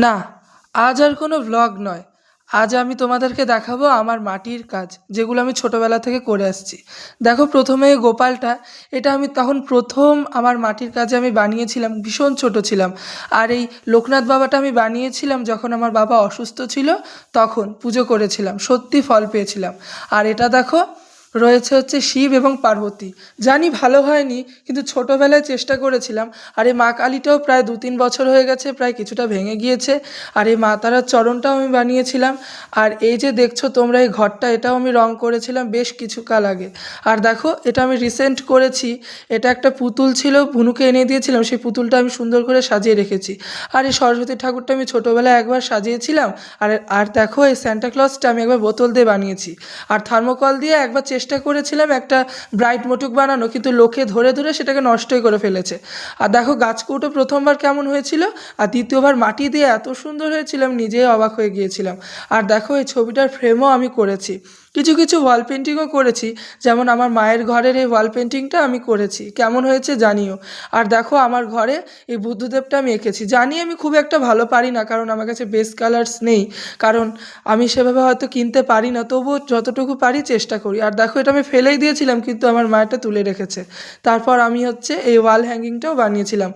না, আজ আর কোনো ভ্লগ নয়। আজ আমি তোমাদেরকে দেখাবো আমার মাটির কাজ, যেগুলো আমি ছোটোবেলা থেকে করে আসছি। দেখো, প্রথমে এই গোপালটা, এটা আমি তখন প্রথম আমার মাটির কাজে আমি বানিয়েছিলাম, ভীষণ ছোট ছিলাম। আর এই লোকনাথ বাবাটা আমি বানিয়েছিলাম যখন আমার বাবা অসুস্থ ছিল, তখন পুজো করেছিলাম, সত্যি ফল পেয়েছিলাম। আর এটা দেখো, রয়েছে হচ্ছে শিব এবং পার্বতী। জানি ভালো হয়নি, কিন্তু ছোটোবেলায় চেষ্টা করেছিলাম। আর এই মা কালীটাও প্রায় 2-3 বছর হয়ে গেছে, প্রায় কিছুটা ভেঙে গিয়েছে। আর এই মা তারার চরণটাও আমি বানিয়েছিলাম। আর এই যে দেখছো তোমরা এই ঘরটা, এটাও আমি রং করেছিলাম বেশ কিছু কাল আগে। আর দেখো, এটা আমি রিসেন্ট করেছি। এটা একটা পুতুল ছিল, ভুনুকে এনে দিয়েছিলাম, সেই পুতুলটা আমি সুন্দর করে সাজিয়ে রেখেছি। আর এই সরস্বতী ঠাকুরটা আমি ছোটোবেলায় একবার সাজিয়েছিলাম। আর আর দেখো, এই স্যান্টা ক্লজটা আমি একবার বোতল দিয়ে বানিয়েছি। আর থার্মোকল দিয়ে একবার চেষ্টা করেছিলাম একটা ব্রাইট মোটুক বানানো, কিন্তু লোকে ধরে ধরে সেটাকে নষ্টই করে ফেলেছে। আর দেখো, গাছকৌটো প্রথমবার কেমন হয়েছিল, আর দ্বিতীয়বার মাটি দিয়ে এত সুন্দর হয়েছিল, আমি নিজেই অবাক হয়ে গিয়েছিলাম। আর দেখো, এই ছবিটার ফ্রেমও আমি করেছি। কিছু কিছু ওয়াল পেন্টিংও করেছি, যেমন আমার মায়ের ঘরের এই ওয়াল পেন্টিংটা আমি করেছি, কেমন হয়েছে জানিও। আর দেখো, আমার ঘরে এই বুদ্ধদেবটা আমি এঁকেছি। জানি আমি খুব একটা ভালো পারি না, কারণ আমার কাছে বেস কালার্স নেই, কারণ আমি সেভাবে হয়তো কিনতে পারি না, তবুও যতটুকু পারি চেষ্টা করি। আর দেখো, এটা আমি ফেলেই দিয়েছিলাম, কিন্তু আমার মা এটা তুলে রেখেছে। তারপর আমি হচ্ছে এই ওয়াল হ্যাঙ্গিংটাও বানিয়েছিলাম।